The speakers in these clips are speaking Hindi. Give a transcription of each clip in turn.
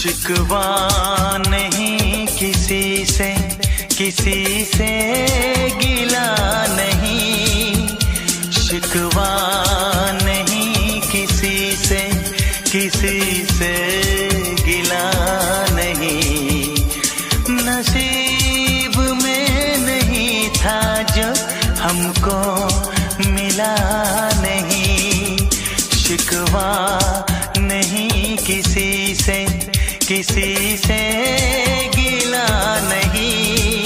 शिकवा नहीं किसी से, किसी से गिला नहीं। शिकवा नहीं किसी से, किसी से गिला नहीं। नसीब में नहीं था जो हमको मिला नहीं। शिकवा नहीं किसी से, किसी से गिला नहीं।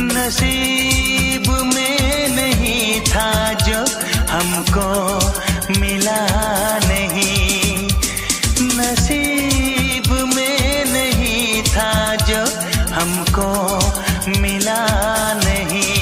नसीब में नहीं था जो हमको मिला नहीं। नसीब में नहीं था जो हमको मिला नहीं।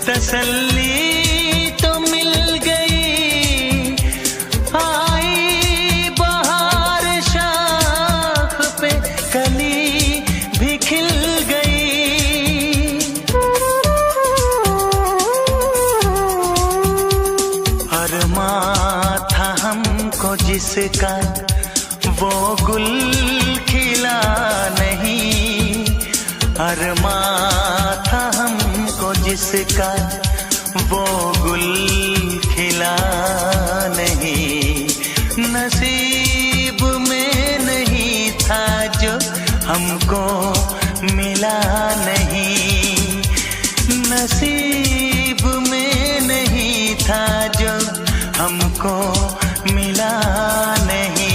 तसल्ली तो मिल गई। आई बहार शाख पे कली भी खिल गई। अरमां था हमको जिसका वो गुल खिला नहीं। अरमां था हमको जिसका वो गुल खिला नहीं। नसीब में नहीं था जो हमको मिला नहीं। नसीब में नहीं था जो हमको मिला नहीं।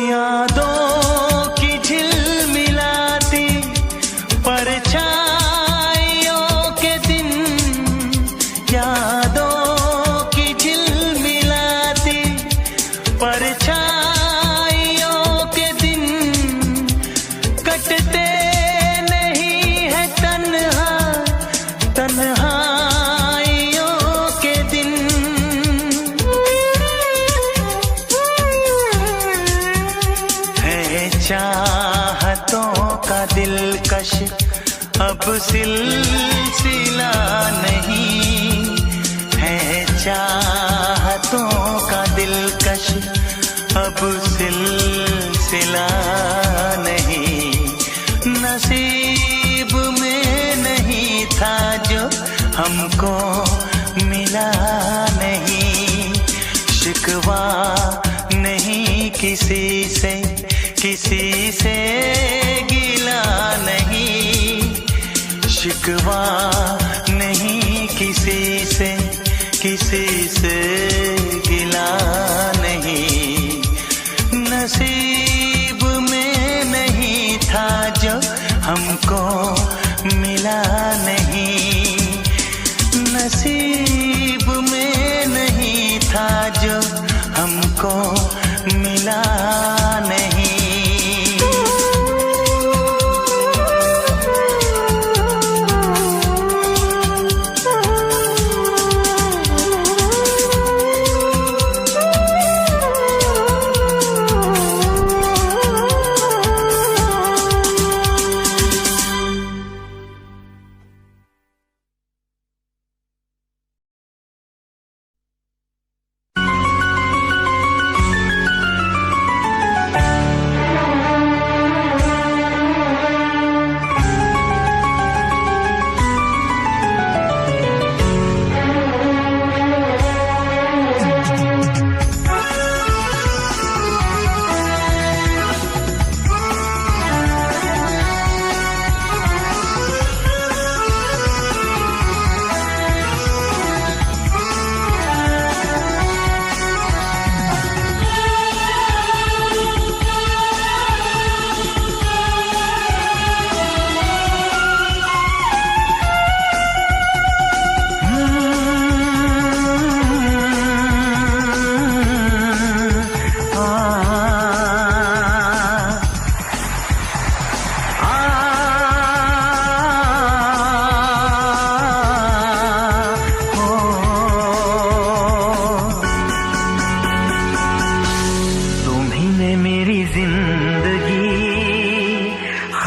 यादों की झिलमिलाती परछाइयों के दिन। यादों की झिलमिलाती परछाइयों के दिन। कटते नहीं है तन्हा तन्हाइयों के दिन। चाहतों का दिलकश अब सिलसिला नहीं है। चाहतों का दिलकश अब सिलसिला नहीं। नसीब में नहीं था जो हमको मिला नहीं। शिकवा नहीं किसी से, किसी से गिला नहीं। शिकवा नहीं किसी से, किसी से गिला नहीं। नसीब में नहीं था जो हमको मिला नहीं। नसीब में नहीं था जो हमको मिला नहीं।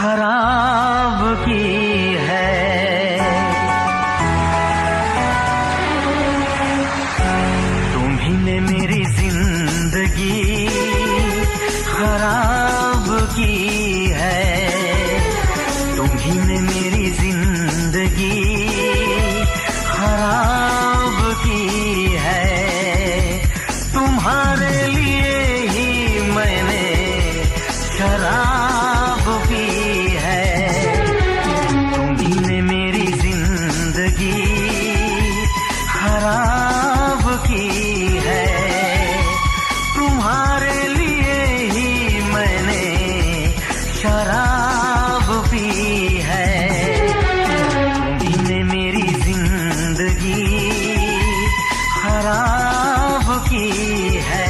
खराब की है। तुम्ही ने मेरी जिंदगी खराब की है। तुम्ही ने मेरी जिंदगी खराब की है। तुम्हारे लिए ही मैंने शराब पी है। तुम्ही ने मेरी जिंदगी खराब की है। तुम्हारे लिए ही मैंने शराब पी है। तुम्ही ने मेरी जिंदगी खराब की है।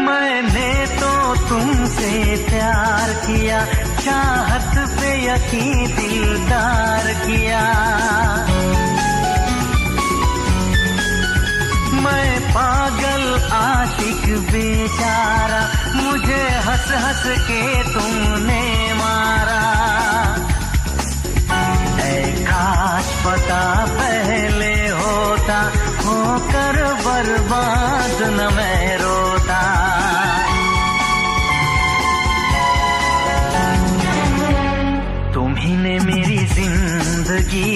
मैंने तो तुमसे प्यार किया, चाहत पे यकीन दिलदार किया। मैं पागल आशिक बेचारा, मुझे हंस हंस के तुमने मारा। ऐ काश पता पहले होता, होकर बर्बाद न मैं रोता। तुम्ही ने मेरी जिंदगी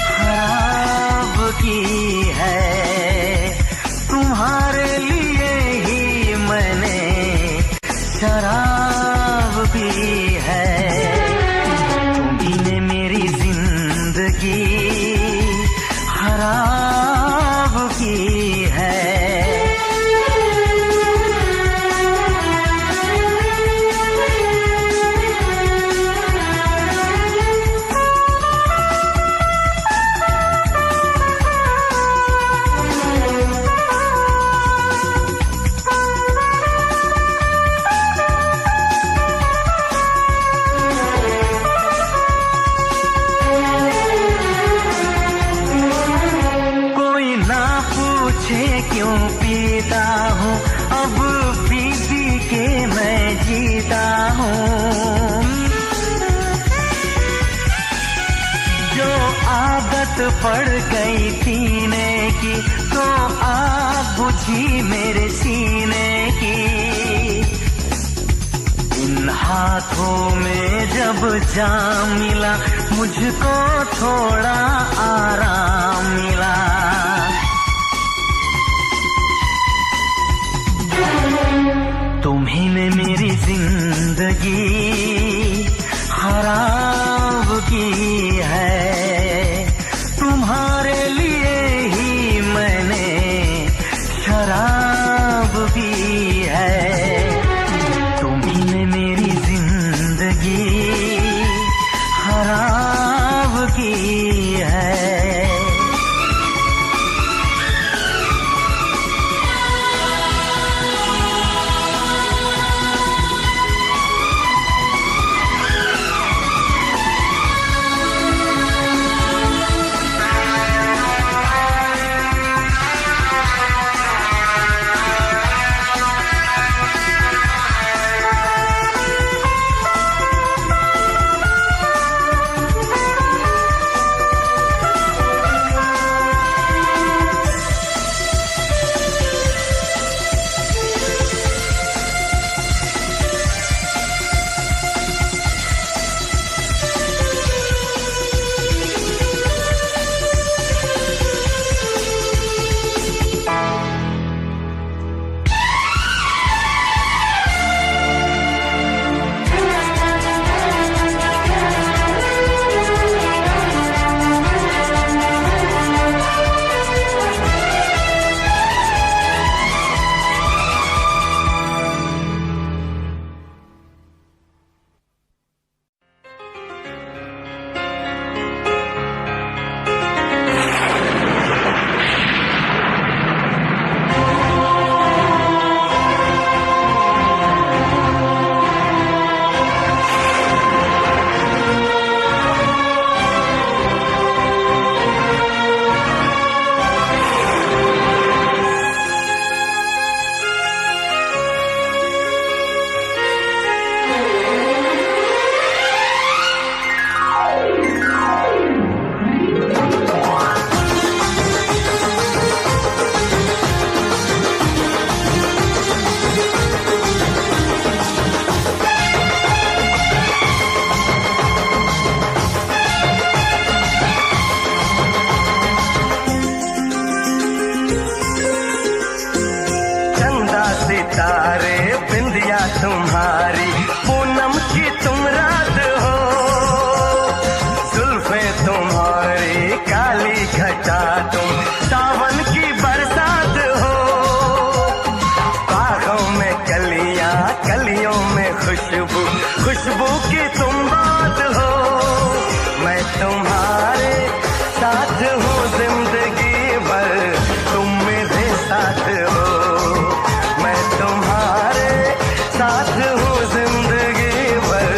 खराब की है। तुम्हारे लिए ही मैंने शराब पी है। तुम्ही ने मेरी जिंदगी खराब की है। क्यों पीता हूँ, अब पी पी के मैं जीता हूँ। जो आदत पड़ गई पीने की, तो आग बुझी मेरे सीने की। इन हाथों में जब जाम मिला, मुझको थोड़ा आराम मिला। तुम्ही ने मेरी जिंदगी खराब की है। तुम्हारे लिए ही मैंने शराब पी है। तुम्ही ने मेरी जिंदगी खराब की है। सितारे बिंदिया तुम्हारी, पूनम की तुम रात हो, जुल्फे तुम्हारी काली घटा तुम, सावन की बरसात हो, बागों में कलियां कलियों में खुशबू, खुशबू की तुम बात हो। मैं तुम्हारे साथ हूँ जिंदगी भर, तुम मेरे साथ हो। मैं तुम्हारे साथ हूँ जिंदगी भर,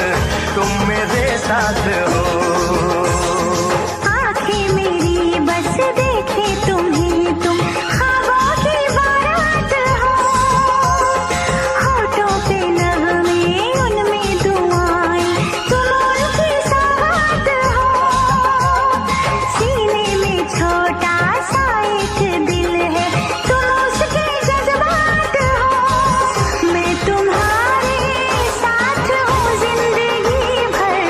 तुम मेरे साथ हो। आंखें मेरी बस देखे तुम्हें, तुम ख्वाबों की बारात हो, होठों पे नगमे उनमें दुआएं, तुम उनकी सौगात हो, सीने में छोटा सा एक दिल है, तुम उसके जज्बात हो। मैं तुम्हारे साथ हूँ जिंदगी भर,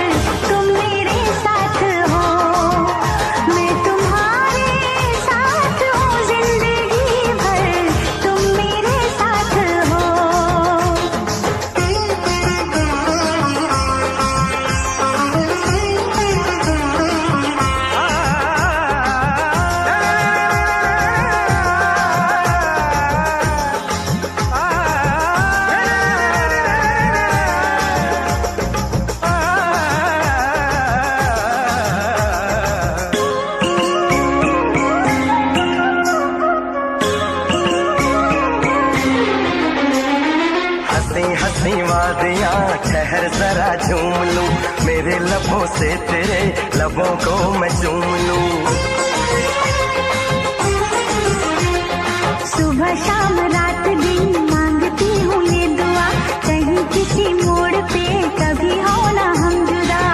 तुम मेरे साथ हो। मैं तुम्हारे साथ हूँ जिंदगी भर, तुम मेरे साथ हो। हंसी हंसी वादियाँ ठहर जरा झूम लूं, मेरे लबों से तेरे लबों को मैं चूम लूं। सुबह शाम रात दिन मांगती हूँ ये दुआ, कहीं किसी मोड़ पे कभी हो ना हम जुदा।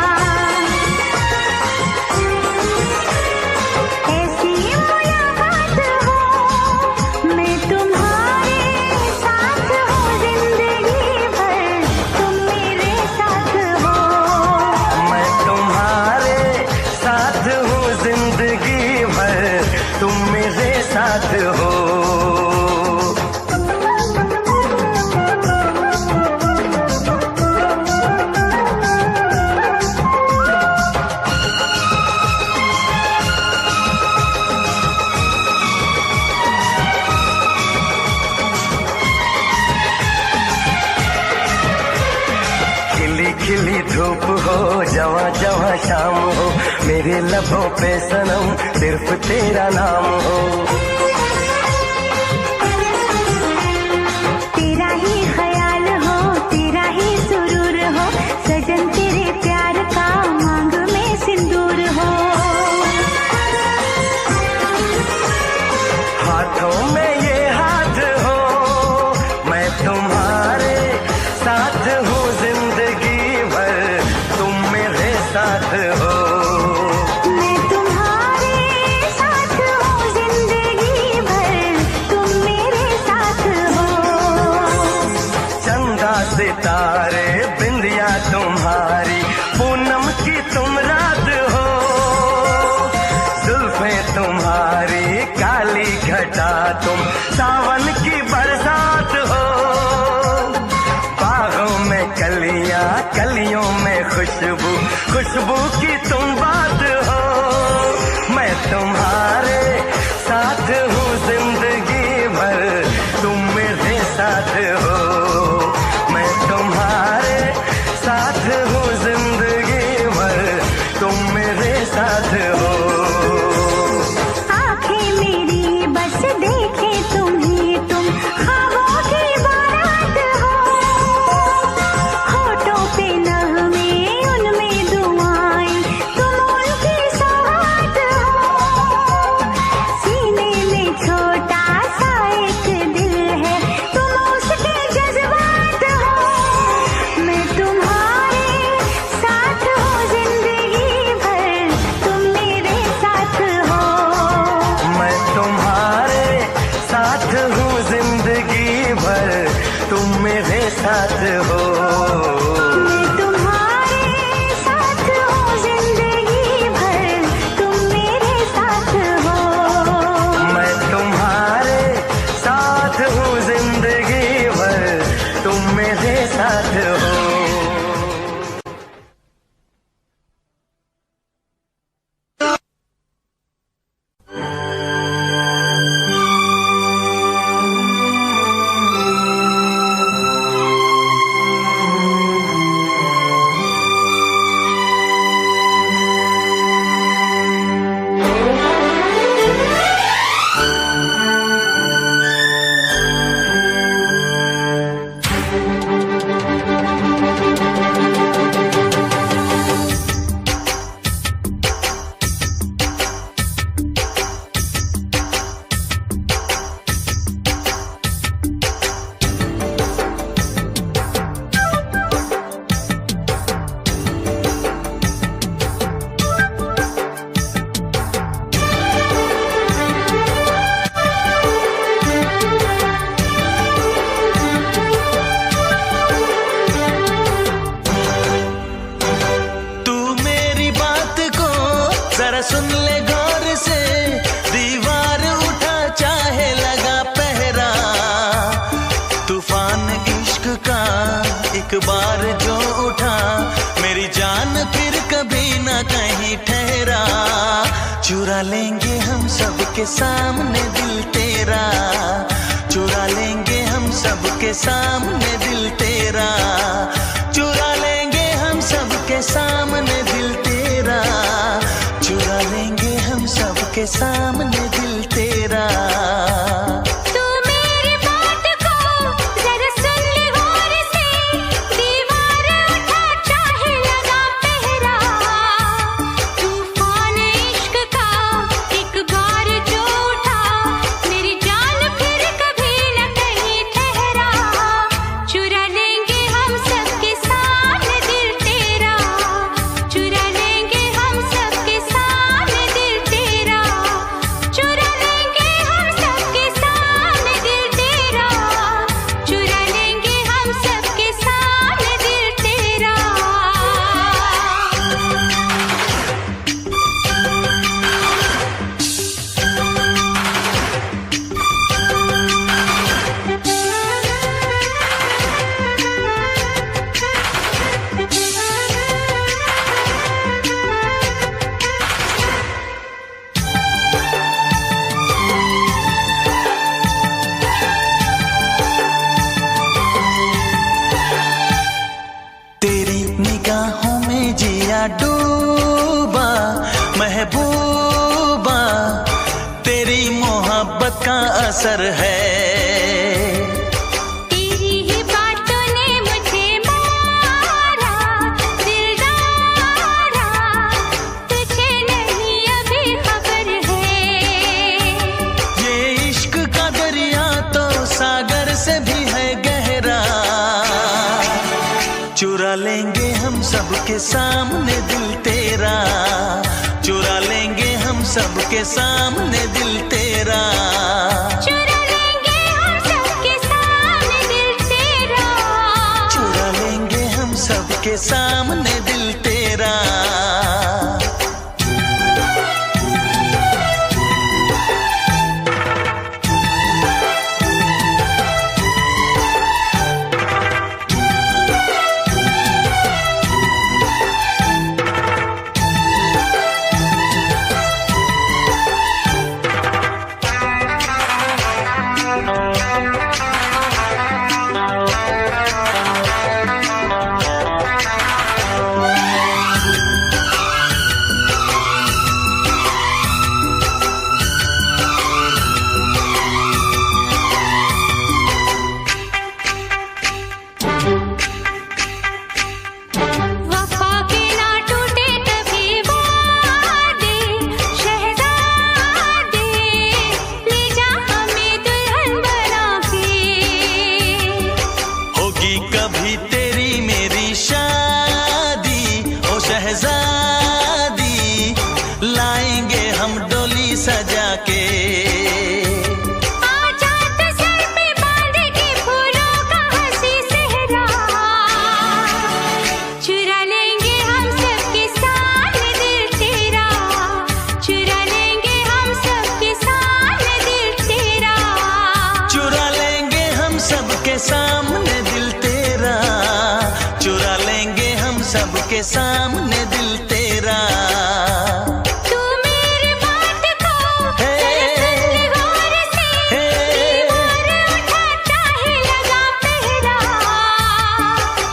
ऐसी मुलाकात हो, मैं तुम्हारे साथ हूँ जिंदगी भर, तुम मेरे साथ हो। मैं तुम्हारे साथ हूँ जिंदगी भर, तुम मेरे साथ हो। खिली खिली धूप हो, जवां जवां शाम हो, मेरे लबों पे सनम सिर्फ तेरा नाम हो। तेरा ही ख्याल हो, तेरा ही सुरूर हो, सजन तेरे प्यार का मांग में सिंदूर हो। हाथों में ये हाथ हो, मैं तुम्हारे साथ हूँ जिंदगी भर, तुम मेरे साथ हो। मैं तुम्हारे साथ हूँ जिंदगी भर, तुम मेरे साथ हो। चंदा सितारे बिंदिया तुम्हारी, पूनम की तुम रात हो, जुल्फे तुम्हारी काली घटा तुम, सावन की बरसात हो, बागों में कलियां कलियों में खुशबू, खुशबू की तुम बात हो। मैं तुम्हारे साथ हूँ जिंदगी भर, तुम मेरे साथ हो। मैं तुम्हारे साथ हूँ जिंदगी भर, तुम मेरे साथ हो। आंखें मेरी बस देखे तुम्हें, तुम ख्वाबों की बारात हो, होठों पे नगमे उनमें दुआएं, तुम उनकी सौगात हो, सीने में छोटा सा एक दिल है, तुम उसके जज्बात हो। मैं तुम्हारे साथ हूँ जिंदगी भर, तुम मेरे साथ हो। मैं तुम्हारे साथ हूँ जिंदगी भर, तुम मेरे साथ हो। मैं तुम्हारे साथ हूँ जिंदगी भर, तुम मेरे साथ हो। मैं तुम्हारे साथ हूँ जिंदगी भर, चुरा लेंगे हम सबके सामने दिल तेरा, चुरा लेंगे हम सबके सामने दिल तेरा, चुरा लेंगे हम सबके सामने दिल तेरा, चुरा लेंगे हम सबके सामने दिल तेरा। डूबा महबूबा, तेरी मोहब्बत का असर है, तेरी ही बातों ने मुझे मारा दिलदारा, तुझे नहीं अभी खबर है। ये इश्क का दरिया तो सागर से भी है गहरा, चुरा लेंगे हम सबके सामने दिल तेरा, चुरा लेंगे हम सबके सामने दिल तेरा, चुरा लेंगे हम सबके सामने दिल तेरा, चुरा लेंगे हम सबके सामने दिल तेरा। सजा के आजा तो सर पे बांध के फूलों का हंसी सेहरा, चुरा लेंगे हम सबके सामने दिल तेरा, चुरा लेंगे हम सबके सामने दिल तेरा, चुरा लेंगे हम सबके सामने दिल तेरा, चुरा लेंगे हम सबके सामने दिल तेरा।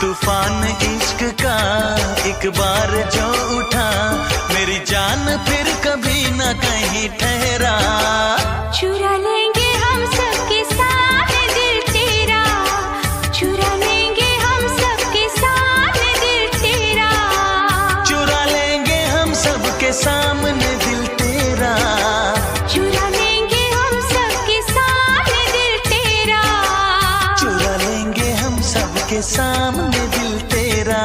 तूफान इश्क का एक बार जो उठा, मेरी जान फिर कभी न कहीं ठहरा, चुरा लेंगे हम सबके सामने दिल तेरा, चुरा लेंगे हम सबके सामने दिल तेरा, चुरा लेंगे हम सबके सामने दिल तेरा, चुरा लेंगे हम सबके सामने दिल तेरा, चुरा लेंगे हम सबके सामने दिल तेरा।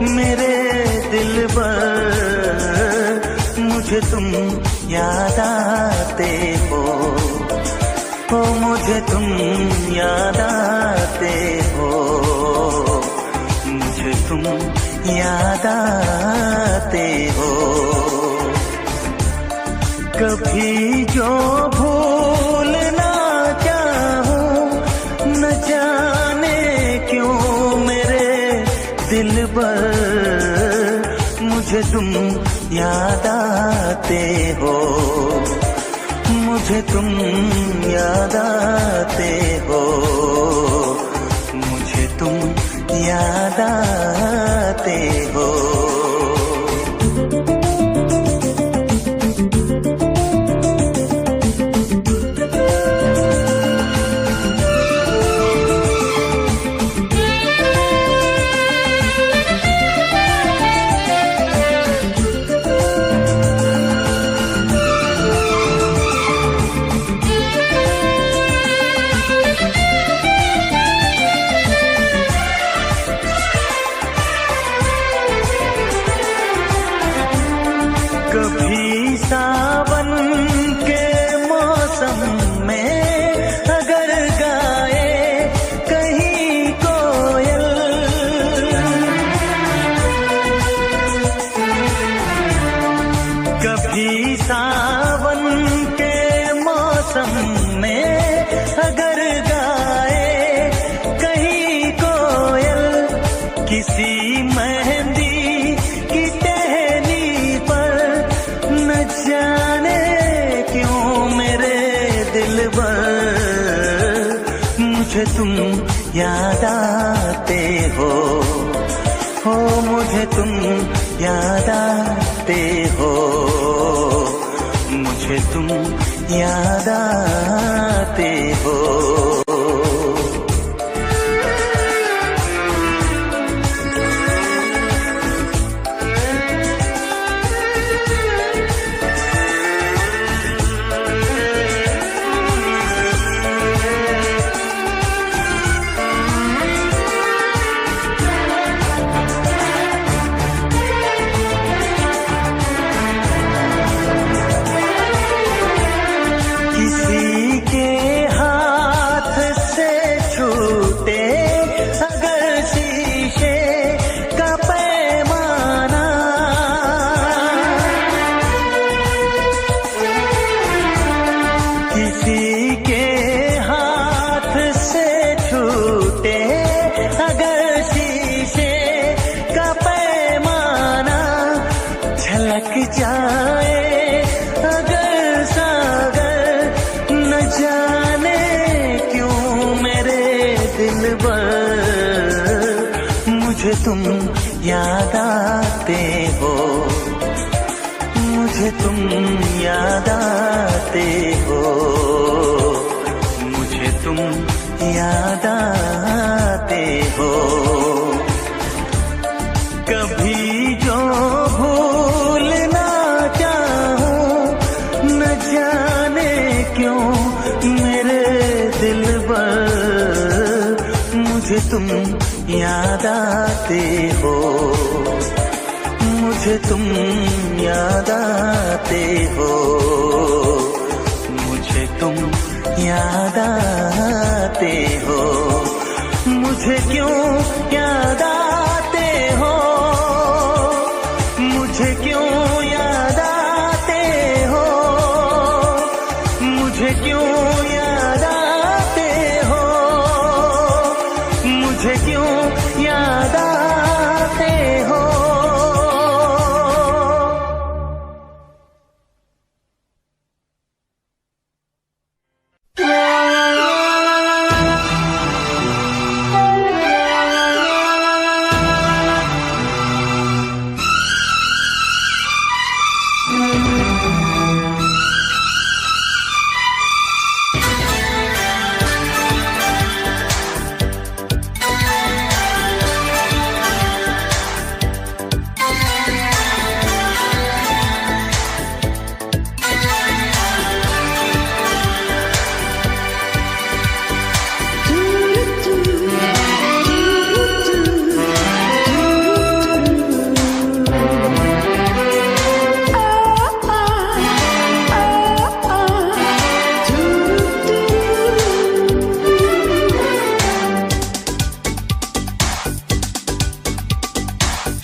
मेरे दिलबर, मुझे तुम याद आते हो, मुझे तुम याद आते हो, मुझे तुम याद आते हो। कभी जो भूल ना चाहूं, न जाने क्यों मेरे दिलबर, मुझे तुम याद आते हो, मुझे तुम याद आते हो, मुझे तुम याद आते हो। कभी सावन के मौसम में अगर गाए कहीं कोयल, कभी सावन के मौसम में अगर गाए कहीं कोयल, किसी मेहंदी की टहनी पर, न जाने क्यों मेरे दिलबर, मुझे तुम याद आते हो, मुझे तुम याद आते हो, मुझे तुम याद आते हो। किसी के हाथ से छूटे अगर शीशे का पैमाना, किसी के हाथ से छूटे अगर शीशे का पैमाना, झलक जाए अगर सागर, न जाने क्यों मेरे दिलबर, मुझे तुम याद आते हो, मुझे तुम याद आते हो, मुझे तुम याद आते हो। कभी जो भूल ना चाहूं, न जाने क्यों मेरे दिलबर, मुझे तुम याद आते हो, मुझे तुम याद आते हो, मुझे तुम याद आते हो, मुझे क्यों याद आते हो, मुझे क्यों याद आते हो, मुझे क्यों याद आते हो, मुझे क्यों याद आते हो।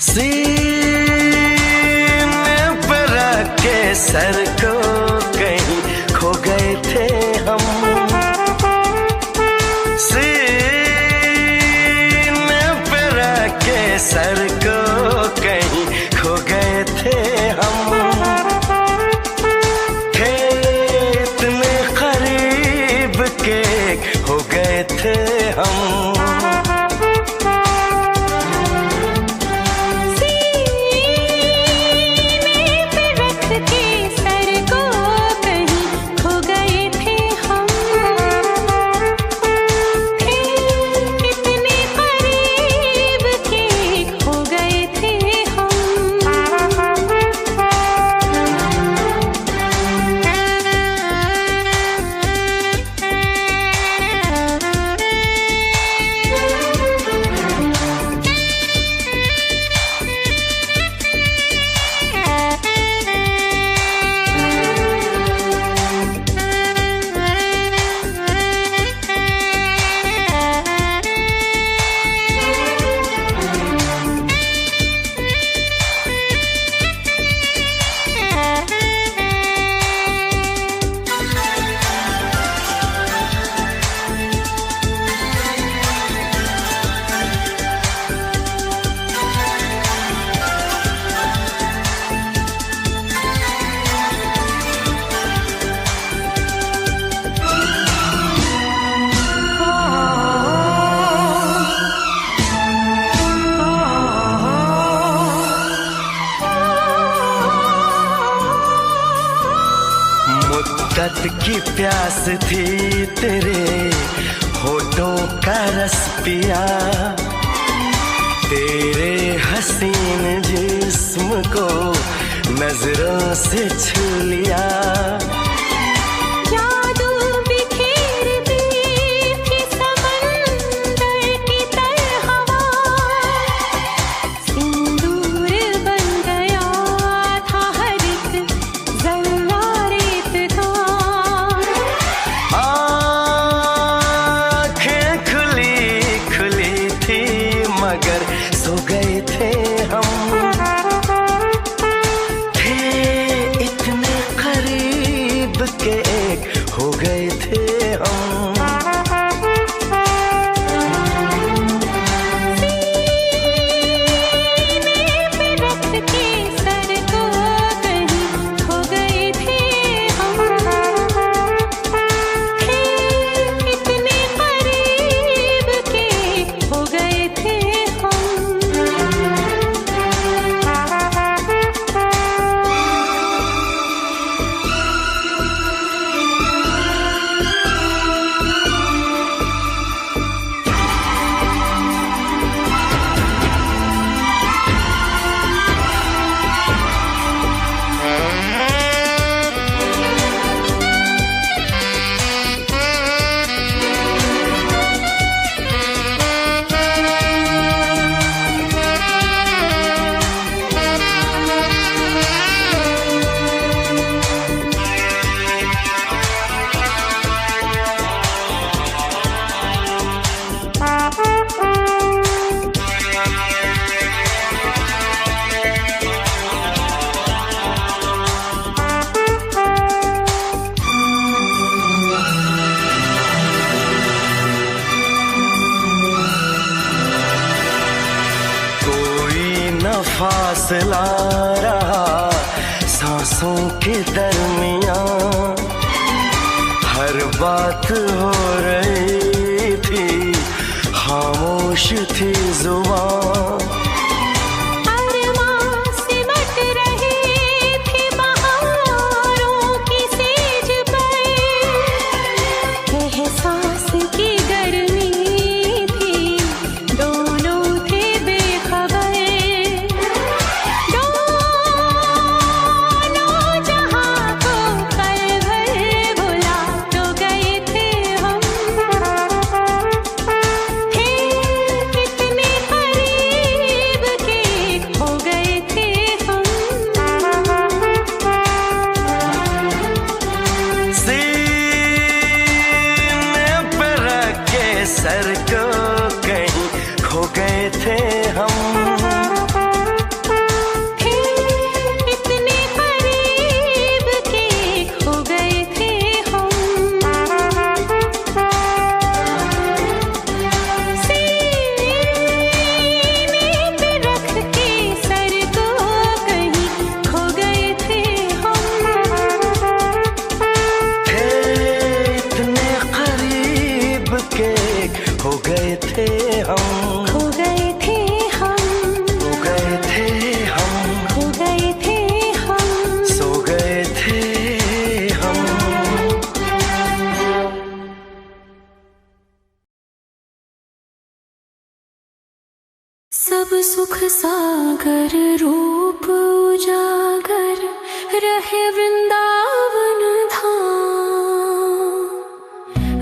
सीने पे रख के सर को कहीं खो गए थे हम, सीने पे रख के सर को कहीं खो गए थे हम, थे इतने करीब के हो गए थे हम। मुद्दत की प्यास थी तेरे होठों का रस पिया, तेरे हसीन जिस्म को नजरों से छू लिया। मगर सो गए थे हम, थे इतने करीब के एक हो गए थे हम। फासला रहा सांसों के दरमियां, हर बात हो रही थी खामोश थी जुबान। इतने सागर रूप उजागर रहे वृंदावन धाम।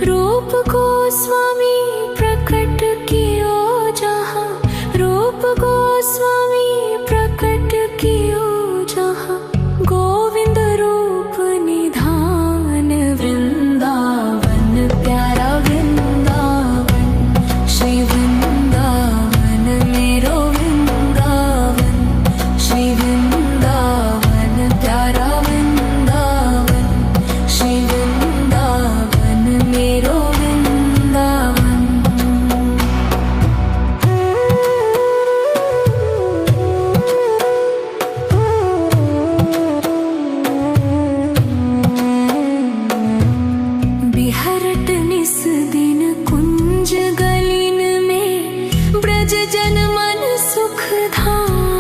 रूप को स्वामी प्रकट कियो जहाँ, रूप को स्वामी प्रकट कियो जहाँ, गोविंद रूप निधान वृंदावन प्यारा वृंदावन, श्री वृंदावन मेरो वृंदावन, श्री वृंदावन प्यारा वृंदावन, श्री वृंदावन मेरो वृंदावन। बिहरत निस दिन कुंज गलिन में, ब्रज जन मन सुख धाम।